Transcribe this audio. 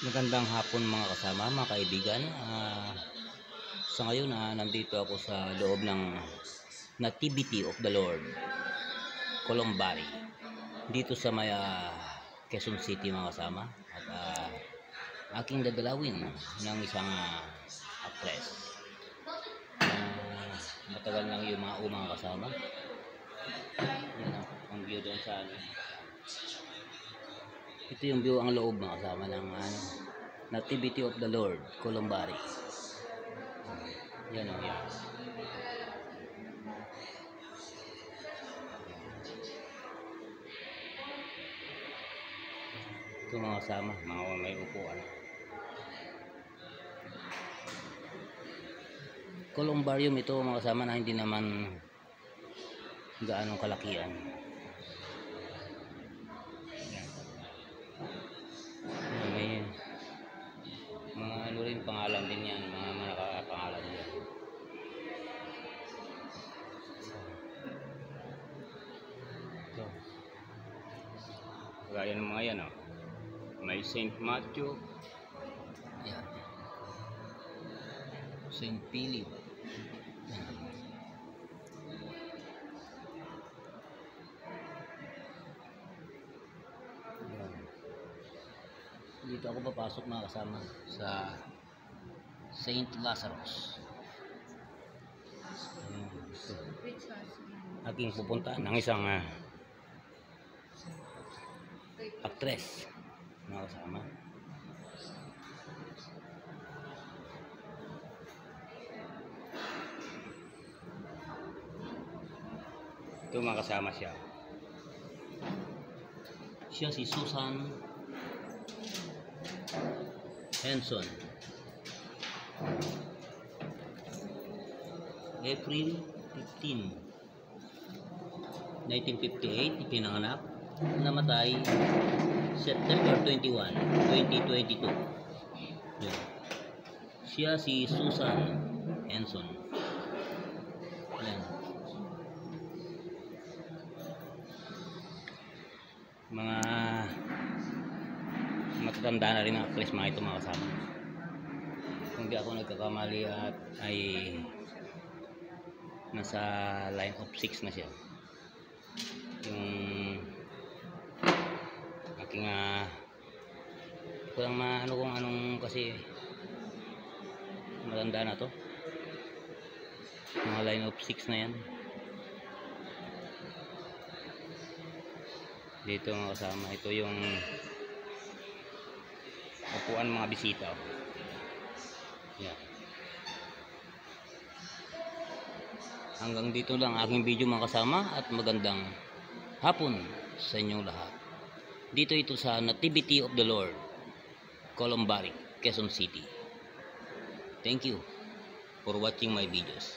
Magandang hapon mga kasama, mga kaibigan. Sa ngayon nandito ako sa loob ng Nativity of the Lord, Columbari, dito sa may Quezon City mga kasama. At aking dadalawin ng isang actress. Matagal lang yung mga kasama. Yan ang view doon sa ano. Ito yung view ang loob mga kasama ng Nativity of the Lord, Columbari. Yan o yan. Ito mga kasama, mga may upuan. Columbarium ito mga kasama na hindi naman gaanong kalakian. May mga ano rin pangalan din yan, mga nakakapangalan yan. Ito. Gaya ng mga yan may St. Matthew, yan. St. Philip, yan. Dito ako papasok mga kasama sa St. Lazarus. Aking pupuntahan ng isang actress mga kasama. Ito mga kasama siya. Siya si Susan Henson. April 15, 1958 ipinanganak. Namatay September 21, 2022. Yan. Siya si Susan Henson. Yan. Mga matatanda na rin ang actress mga ito mga kasama. Kung di ako nagkakamali at ay nasa line of 6 na siya. Yung aking kulang maano kung anong kasi matanda na to, mga line of 6 na yan. Dito mga kasama, ito yung upuan mga bisita. Yan. Hanggang dito lang aking video mga kasama, at magandang hapon sa inyong lahat. Dito ito sa Nativity of the Lord, Columbari, Quezon City. Thank you for watching my videos.